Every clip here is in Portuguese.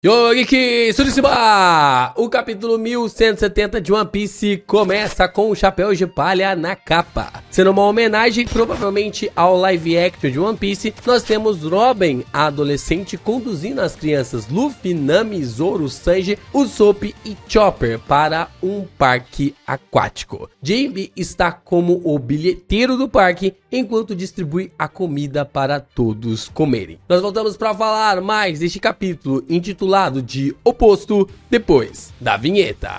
Yo, Geek, Suriciba! O capítulo 1170 de One Piece começa com o chapéu de palha na capa. Sendo uma homenagem provavelmente ao live action de One Piece, nós temos Robin, a adolescente, conduzindo as crianças Luffy, Nami, Zoro, Sanji, Usopp e Chopper para um parque aquático. Jamie está como o bilheteiro do parque enquanto distribui a comida para todos comerem. Nós voltamos para falar mais deste capítulo intitulado de Oposto depois da vinheta.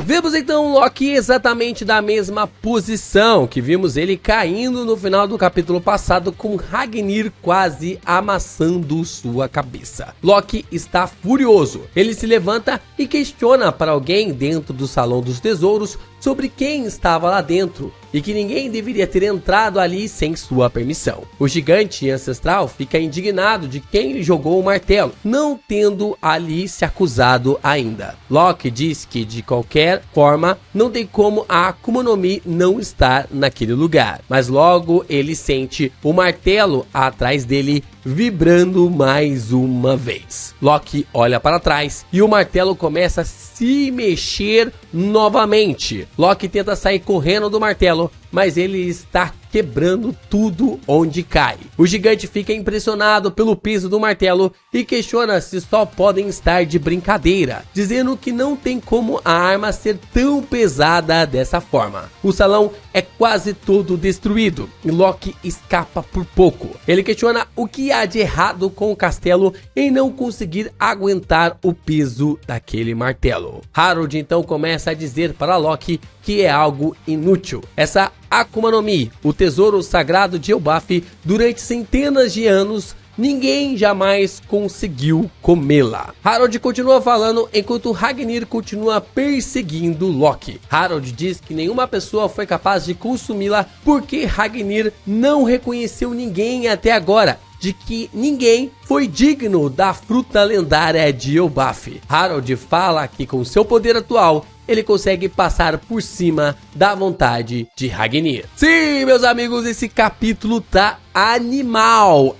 Vemos então Loki exatamente da mesma posição que vimos ele caindo no final do capítulo passado, com Ragnir quase amassando sua cabeça. Loki está furioso, ele se levanta e questiona para alguém dentro do Salão dos Tesouros sobre quem estava lá dentro e que ninguém deveria ter entrado ali sem sua permissão. O gigante ancestral fica indignado de quem lhe jogou o martelo, não tendo ali se acusado ainda. Loki diz que de qualquer forma não tem como a Akuma no Mi não estar naquele lugar, mas logo ele sente o martelo atrás dele vibrando mais uma vez. Loki olha para trás e o martelo começa a se mexer novamente. Loki tenta sair correndo do martelo, mas ele está quebrando tudo onde cai. O gigante fica impressionado pelo peso do martelo e questiona se só podem estar de brincadeira, dizendo que não tem como a arma ser tão pesada dessa forma. O salão é quase todo destruído e Loki escapa por pouco. Ele questiona o que há de errado com o castelo em não conseguir aguentar o peso daquele martelo. Harold então começa a dizer para Loki que é algo inútil. Essa Akuma no Mi, o tesouro sagrado de Elbaf, durante centenas de anos, ninguém jamais conseguiu comê-la. Harold continua falando enquanto Ragnir continua perseguindo Loki. Harold diz que nenhuma pessoa foi capaz de consumi-la porque Ragnir não reconheceu ninguém até agora, de que ninguém foi digno da fruta lendária de Elbaf. Harold fala que com seu poder atual, ele consegue passar por cima da vontade de Ragnir. Sim, meus amigos, esse capítulo tá animal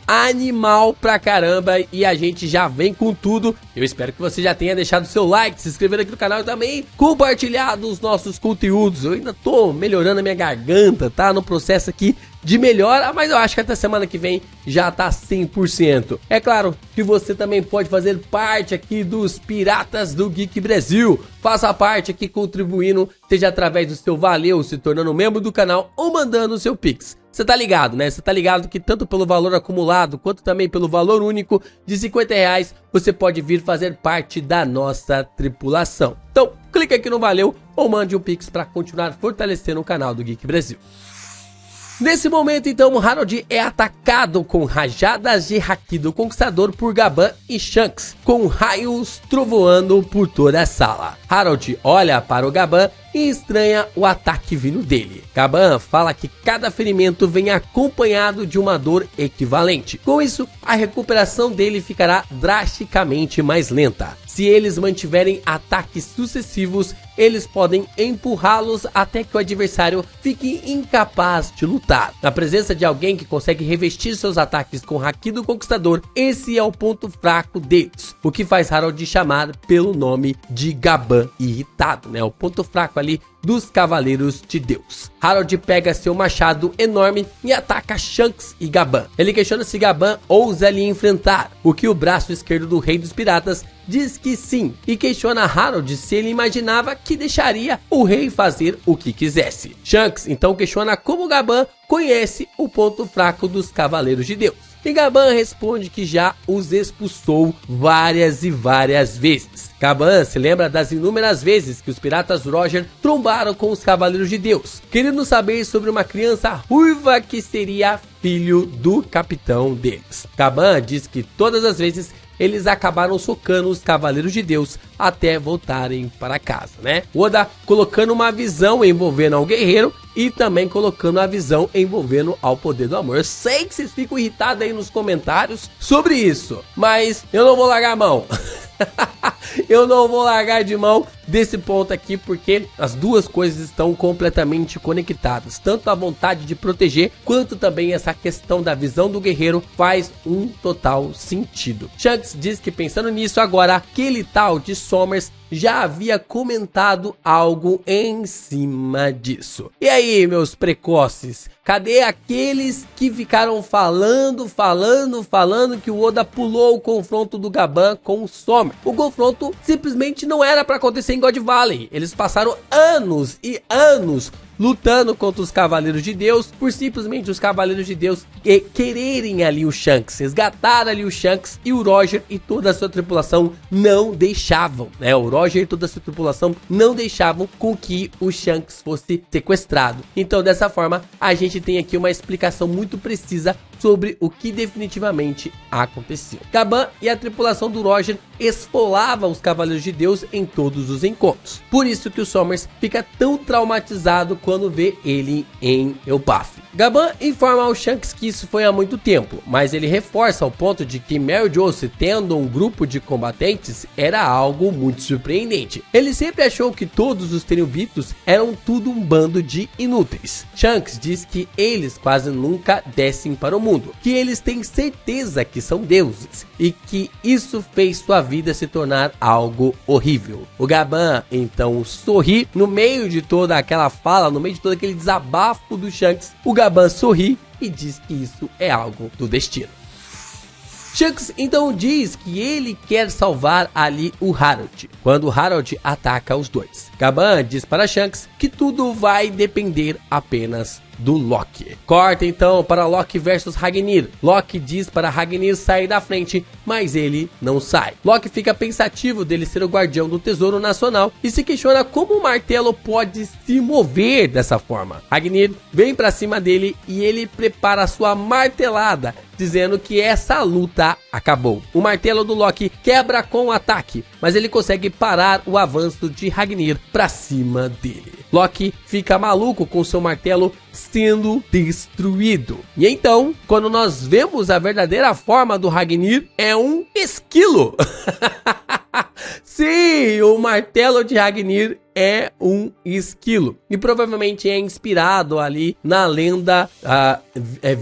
pra caramba e a gente já vem com tudo. Eu espero que você já tenha deixado seu like, se inscrever aqui no canal e também compartilhado os nossos conteúdos. Eu ainda tô melhorando a minha garganta, tá no processo aqui de melhora, mas eu acho que até semana que vem já tá 100%. É claro que você também pode fazer parte aqui dos Piratas do Geek Brasil. Faça parte aqui contribuindo, seja através do seu valeu, se tornando membro do canal ou mandando o seu Pix. Você tá ligado, né? Você tá ligado que tanto pelo valor acumulado quanto também pelo valor único de R$50 você pode vir fazer parte da nossa tripulação. Então, clique aqui no valeu ou mande um Pix para continuar fortalecendo o canal do Geek Brasil. Nesse momento, então, Harold é atacado com rajadas de Haki do Conquistador por Gaban e Shanks, com raios trovoando por toda a sala. Harold olha para o Gaban e estranha o ataque vindo dele. Gaban fala que cada ferimento vem acompanhado de uma dor equivalente. Com isso, a recuperação dele ficará drasticamente mais lenta. Se eles mantiverem ataques sucessivos, eles podem empurrá-los até que o adversário fique incapaz de lutar. Na presença de alguém que consegue revestir seus ataques com Haki do Conquistador, esse é o ponto fraco deles, o que faz Harold chamar pelo nome de Gaban irritado, né? O ponto fraco ali dos Cavaleiros de Deus. Harold pega seu machado enorme e ataca Shanks e Gaban. Ele questiona se Gaban ousa lhe enfrentar, o que o braço esquerdo do Rei dos Piratas diz que sim, e questiona Harold se ele imaginava que deixaria o rei fazer o que quisesse. Shanks então questiona como Gaban conhece o ponto fraco dos Cavaleiros de Deus. E Gaban responde que já os expulsou várias e várias vezes. Gaban se lembra das inúmeras vezes que os piratas Roger trombaram com os Cavaleiros de Deus, querendo saber sobre uma criança ruiva que seria filho do capitão deles. Gaban diz que todas as vezes eles acabaram socando os Cavaleiros de Deus até voltarem para casa, né? Oda colocando uma visão envolvendo ao guerreiro e também colocando a visão envolvendo ao poder do amor. Eu sei que vocês ficam irritados aí nos comentários sobre isso, mas eu não vou largar a mão. Eu não vou largar de mão desse ponto aqui, porque as duas coisas estão completamente conectadas. Tanto a vontade de proteger, quanto também essa questão da visão do guerreiro faz um total sentido. Shanks diz que pensando nisso agora, aquele tal de Sommers já havia comentado algo em cima disso. E aí, meus precoces? Cadê aqueles que ficaram falando que o Oda pulou o confronto do Gaban com o Sommer? O confronto simplesmente não era para acontecer em God Valley. Eles passaram anos e anos lutando contra os Cavaleiros de Deus, por simplesmente os Cavaleiros de Deus quererem ali o Shanks, resgatar ali o Shanks, e o Roger e toda a sua tripulação não deixavam, né? O Roger e toda a sua tripulação não deixavam com que o Shanks fosse sequestrado. Então, dessa forma, a gente tem aqui uma explicação muito precisa sobre o que definitivamente aconteceu. Gaban e a tripulação do Roger esfolavam os Cavaleiros de Deus em todos os encontros. Por isso que o Sommers fica tão traumatizado quando vê ele em Elbaf. Gaban informa ao Shanks que isso foi há muito tempo, mas ele reforça o ponto de que Mary Jose tendo um grupo de combatentes era algo muito surpreendente. Ele sempre achou que todos os Tenryubitos eram tudo um bando de inúteis. Shanks diz que eles quase nunca descem para o mundo, que eles têm certeza que são deuses e que isso fez sua vida se tornar algo horrível. O Gaban então sorri no meio de toda aquela fala, no meio de todo aquele desabafo do Shanks. O Gaban sorri e diz que isso é algo do destino. Shanks então diz que ele quer salvar ali o Harold, quando Harold ataca os dois. Gaban diz para Shanks que tudo vai depender apenas do Loki. Corta então para Loki versus Ragnir. Loki diz para Ragnir sair da frente, mas ele não sai. Loki fica pensativo dele ser o guardião do tesouro nacional e se questiona como o martelo pode se mover dessa forma. Ragnir vem para cima dele e ele prepara sua martelada, dizendo que essa luta acabou. O martelo do Loki quebra com o ataque, mas ele consegue parar o avanço de Ragnir para cima dele. Loki fica maluco com seu martelo sendo destruído. E então, quando nós vemos a verdadeira forma do Ragnir, é um esquilo. Sim, o martelo de Ragnir é um esquilo. E provavelmente é inspirado ali na lenda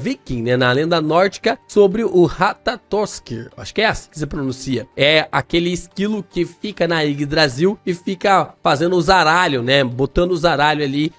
viking, né? Na lenda nórdica sobre o Ratatorskir. Acho que é assim que se pronuncia. É aquele esquilo que fica na Yggdrasil e fica fazendo o zaralho, né? Botando o zaralho ali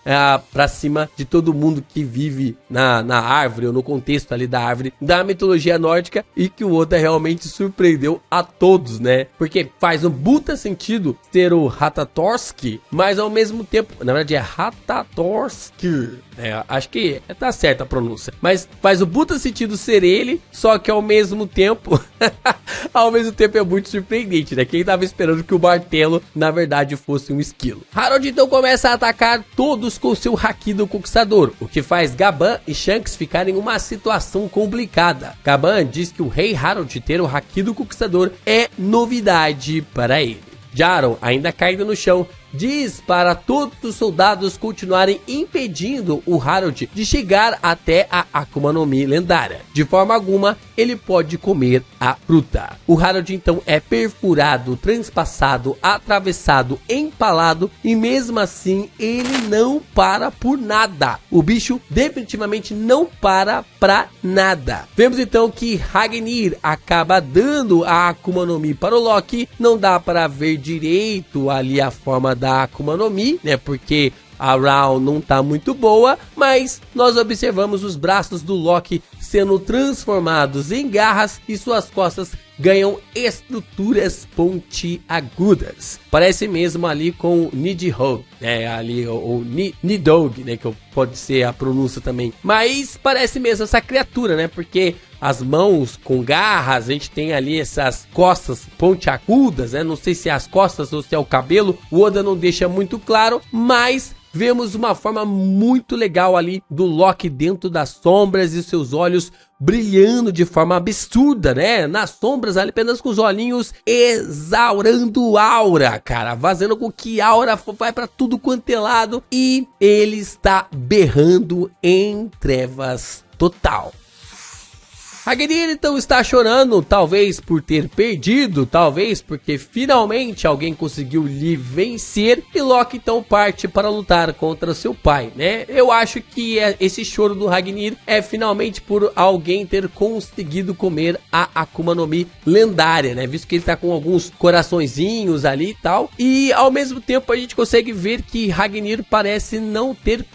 pra cima de todo mundo que vive na árvore ou no contexto ali da árvore da mitologia nórdica, e que o Oda realmente surpreendeu a todos, né? Porque faz um puta sentido ser o Ratatorskir, mas ao mesmo tempo, na verdade é Ratatorskir, acho que tá certa a pronúncia, mas faz o puta sentido ser ele, só que ao mesmo tempo é muito surpreendente, né? Quem tava esperando que o martelo na verdade fosse um esquilo. Harold então começa a atacar todos com seu Haki do Conquistador, o que faz Gaban e Shanks ficarem em uma situação complicada. Gaban diz que o rei Harold ter o Haki do Conquistador é novidade para ele. Jaron, ainda caído no chão, diz para todos os soldados continuarem impedindo o Harold de chegar até a Akuma no Mi lendária. De forma alguma, ele pode comer a fruta. O Harold então é perfurado, transpassado, atravessado, empalado e mesmo assim ele não para por nada. O bicho definitivamente não para pra nada. Vemos então que Ragnir acaba dando a Akuma no Mi para o Loki. Não dá para ver direito ali a forma da Akuma no Mi, né? Porque a Raw não tá muito boa, mas nós observamos os braços do Loki sendo transformados em garras e suas costas ganham estruturas pontiagudas. Parece mesmo ali com o Nidhogg, né? Ali o Nidhogg, né? Que pode ser a pronúncia também. Mas parece mesmo essa criatura, né? Porque as mãos com garras, a gente tem ali essas costas pontiagudas, né? Não sei se é as costas ou se é o cabelo, o Oda não deixa muito claro, mas vemos uma forma muito legal ali do Loki dentro das sombras e seus olhos brilhando de forma absurda, né? Nas sombras ali, apenas com os olhinhos exaurando aura, cara, fazendo com que a aura vai pra tudo quanto é lado e ele está berrando em trevas total. Hagnir então está chorando, talvez por ter perdido, talvez porque finalmente alguém conseguiu lhe vencer, e Loki então parte para lutar contra seu pai, né? Eu acho que esse choro do Hagnir é finalmente por alguém ter conseguido comer a Akuma no Mi lendária, né? Visto que ele tá com alguns coraçõezinhos ali e tal, e ao mesmo tempo a gente consegue ver que Hagnir parece não ter,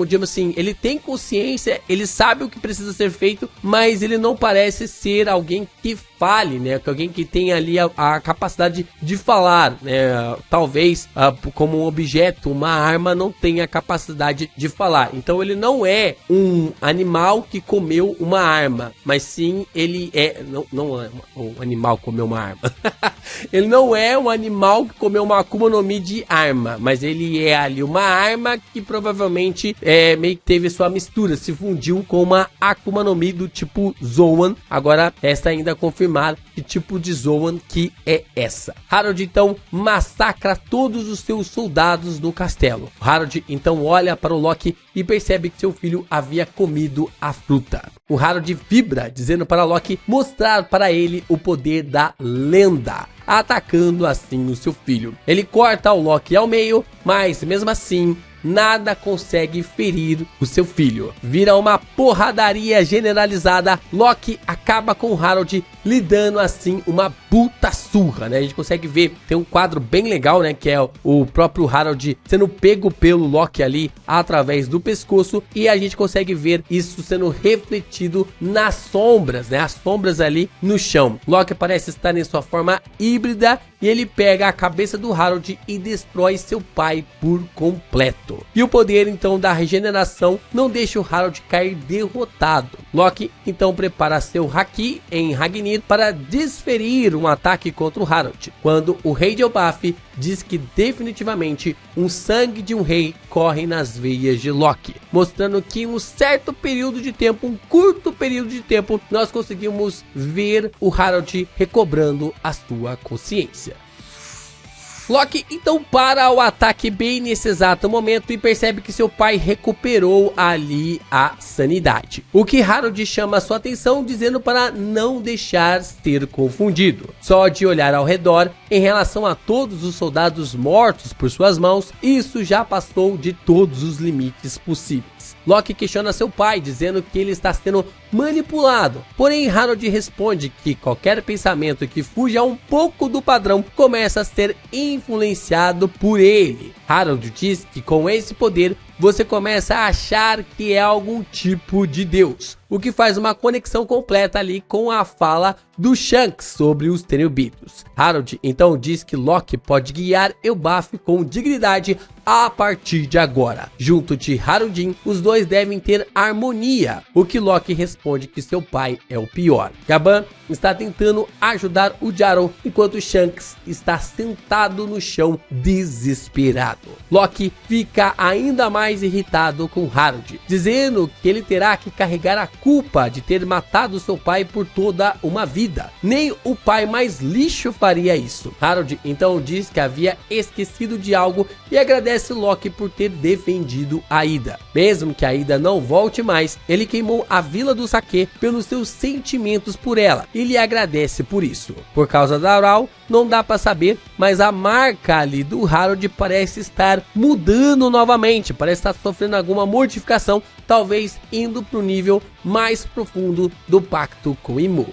digamos assim, ele tem consciência, ele sabe o que precisa ser feito, mas ele não parece ser alguém que fale, né? Alguém que tem ali a capacidade de falar, né? Talvez como um objeto, uma arma não tenha a capacidade de falar. Então ele não é um animal que comeu uma arma, mas sim ele é não é um animal que comeu uma arma. Ele não é um animal que comeu uma Akuma no Mi de arma, mas ele é ali uma arma que provavelmente meio que teve sua mistura, se fundiu com uma Akuma no Mi do tipo Zoan. Agora resta ainda confirmar que tipo de Zoan que é essa. Harold então massacra todos os seus soldados no castelo. Harold então olha para o Loki e percebe que seu filho havia comido a fruta. O Harold vibra, dizendo para Loki mostrar para ele o poder da lenda, atacando assim o seu filho. Ele corta o Loki ao meio, mas mesmo assim nada consegue ferir o seu filho. Vira uma porradaria generalizada. Loki acaba com Harold, lhe dando assim uma puta surra, né? A gente consegue ver, tem um quadro bem legal, né? Que é o próprio Harold sendo pego pelo Loki ali através do pescoço, e a gente consegue ver isso sendo refletido nas sombras, né? As sombras ali no chão. Loki parece estar em sua forma híbrida e ele pega a cabeça do Harold e destrói seu pai por completo. E o poder então da regeneração não deixa o Harold cair derrotado. Loki então prepara seu Haki em Hagnir para desferir um ataque contra o Harold, quando o rei de Elbaf diz que definitivamente um sangue de um rei corre nas veias de Loki, mostrando que em um certo período de tempo, um curto período de tempo, nós conseguimos ver o Harold recobrando a sua consciência. Loki então para o ataque bem nesse exato momento e percebe que seu pai recuperou ali a sanidade. O que Harold chama sua atenção, dizendo para não deixar ser confundido. Só de olhar ao redor, em relação a todos os soldados mortos por suas mãos, isso já passou de todos os limites possíveis. Loki questiona seu pai, dizendo que ele está sendo manipulado. Porém, Harold responde que qualquer pensamento que fuja um pouco do padrão começa a ser influenciado por ele. Harold diz que com esse poder você começa a achar que é algum tipo de Deus, o que faz uma conexão completa ali com a fala do Shanks sobre os Tenryubitos. Harold então diz que Loki pode guiar Elbaf com dignidade a partir de agora. Junto de Haroldin, os dois devem ter harmonia, o que Loki responde que seu pai é o pior. Gaban está tentando ajudar o Jarl, enquanto Shanks está sentado no chão desesperado. Loki fica ainda mais irritado com Harold, dizendo que ele terá que carregar a culpa de ter matado seu pai por toda uma vida. Nem o pai mais lixo faria isso. Harold então diz que havia esquecido de algo e agradece Loki por ter defendido Aida. Mesmo que Aida não volte mais, ele queimou a Vila do Sake pelos seus sentimentos por ela e lhe agradece por isso. Por causa da Aural, não dá para saber, mas a marca ali do Harold parece estar mudando novamente, parece estar sofrendo alguma modificação, talvez indo para o nível mais profundo do pacto com Imu.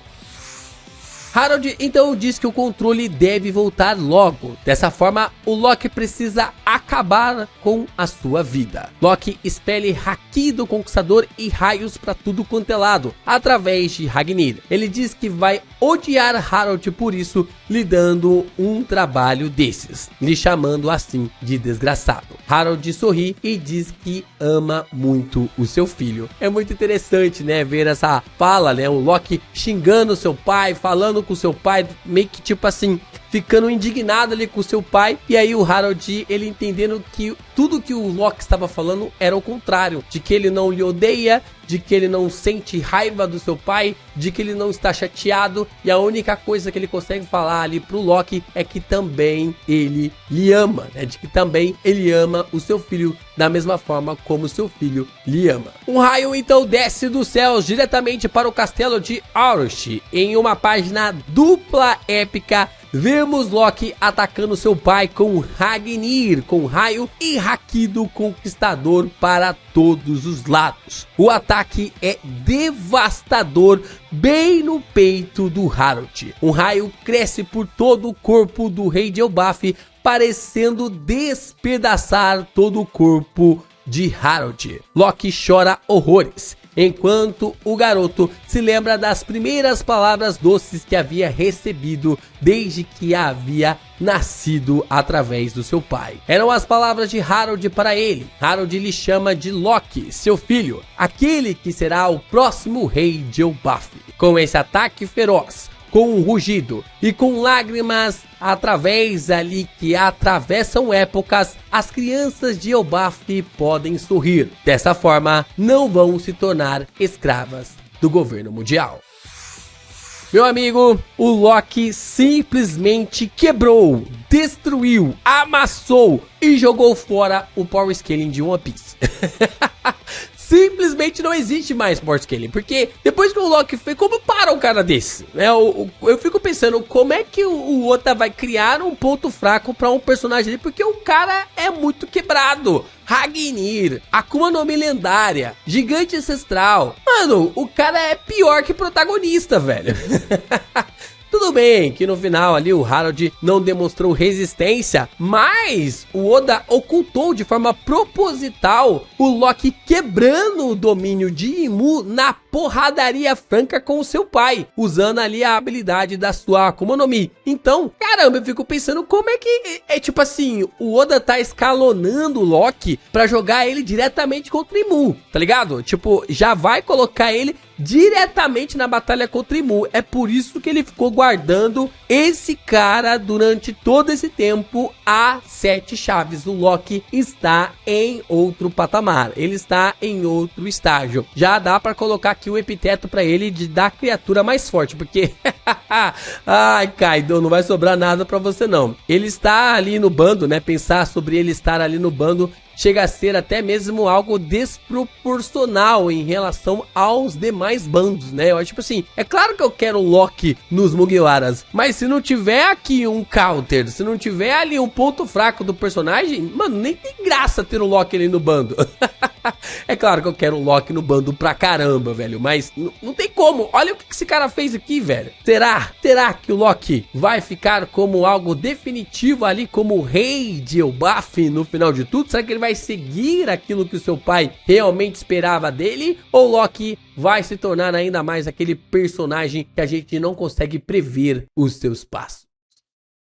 Harold então diz que o controle deve voltar logo. Dessa forma, o Loki precisa acabar com a sua vida. Loki expele Haki do Conquistador e raios para tudo quanto é lado, através de Hagnir. Ele diz que vai odiar Harold por isso, lhe dando um trabalho desses, lhe chamando assim de desgraçado. Harold sorri e diz que ama muito o seu filho. É muito interessante, né, ver essa fala, né, o Loki xingando seu pai, falando com seu pai, meio que tipo assim, ficando indignado ali com seu pai, e aí o Harold, ele entendendo que tudo que o Loki estava falando era o contrário, de que ele não lhe odeia, de que ele não sente raiva do seu pai, de que ele não está chateado, e a única coisa que ele consegue falar ali pro Loki é que também ele lhe ama, né? De que também ele ama o seu filho da mesma forma como seu filho lhe ama. Um raio então desce dos céus diretamente para o castelo de Aurush. Em uma página dupla épica, vemos Loki atacando seu pai com Ragnir, com raio e haki do conquistador para todos os lados. O ataque é devastador, bem no peito do Harald. Um raio cresce por todo o corpo do rei de Elbaf, parecendo despedaçar todo o corpo de Harald. Loki chora horrores, enquanto o garoto se lembra das primeiras palavras doces que havia recebido desde que havia nascido através do seu pai. Eram as palavras de Harald para ele. Harald lhe chama de Loki, seu filho, aquele que será o próximo rei de Elbaf. Com esse ataque feroz, com um rugido e com lágrimas através ali que atravessam épocas, as crianças de Elbaf podem sorrir. Dessa forma, não vão se tornar escravas do governo mundial. Meu amigo, o Loki simplesmente quebrou, destruiu, amassou e jogou fora o Power Scaling de One Piece. Simplesmente não existe mais Power Scaling, porque depois que o Loki fez, como para um cara desse? Eu fico pensando, como é que o Oda vai criar um ponto fraco para um personagem dele, porque o cara é muito quebrado. Ragnir, Akuma no Mi lendária, gigante ancestral. Mano, o cara é pior que protagonista, velho. Tudo bem que no final ali o Harald não demonstrou resistência, mas o Oda ocultou de forma proposital o Loki quebrando o domínio de Imu na porradaria franca com o seu pai, usando ali a habilidade da sua Akuma no Mi. Então, caramba, eu fico pensando como é que tipo assim, o Oda tá escalonando o Loki pra jogar ele diretamente contra Imu, tá ligado? Tipo, já vai colocar ele diretamente na batalha contra Imu. É por isso que ele ficou guardando esse cara durante todo esse tempo a 7 chaves. O Loki está em outro patamar, ele está em outro estágio. Já dá pra colocar aqui o epiteto pra ele de da criatura mais forte, porque ai, Kaido, não vai sobrar nada pra você não. Ele está ali no bando, né? Pensar sobre ele estar ali no bando chega a ser até mesmo algo desproporcional em relação aos demais bandos, né? Eu acho tipo assim, é claro que eu quero um Loki nos Mugiwaras, mas se não tiver aqui um counter, se não tiver ali um ponto fraco do personagem, mano, nem tem graça ter um Loki ali no bando. É claro que eu quero um Loki no bando pra caramba, velho, mas não tem como. Olha o que esse cara fez aqui, velho. Será que o Loki vai ficar como algo definitivo ali, como o rei de Elbaf no final de tudo? Será que ele vai seguir aquilo que o seu pai realmente esperava dele? Ou Loki vai se tornar ainda mais aquele personagem que a gente não consegue prever os seus passos?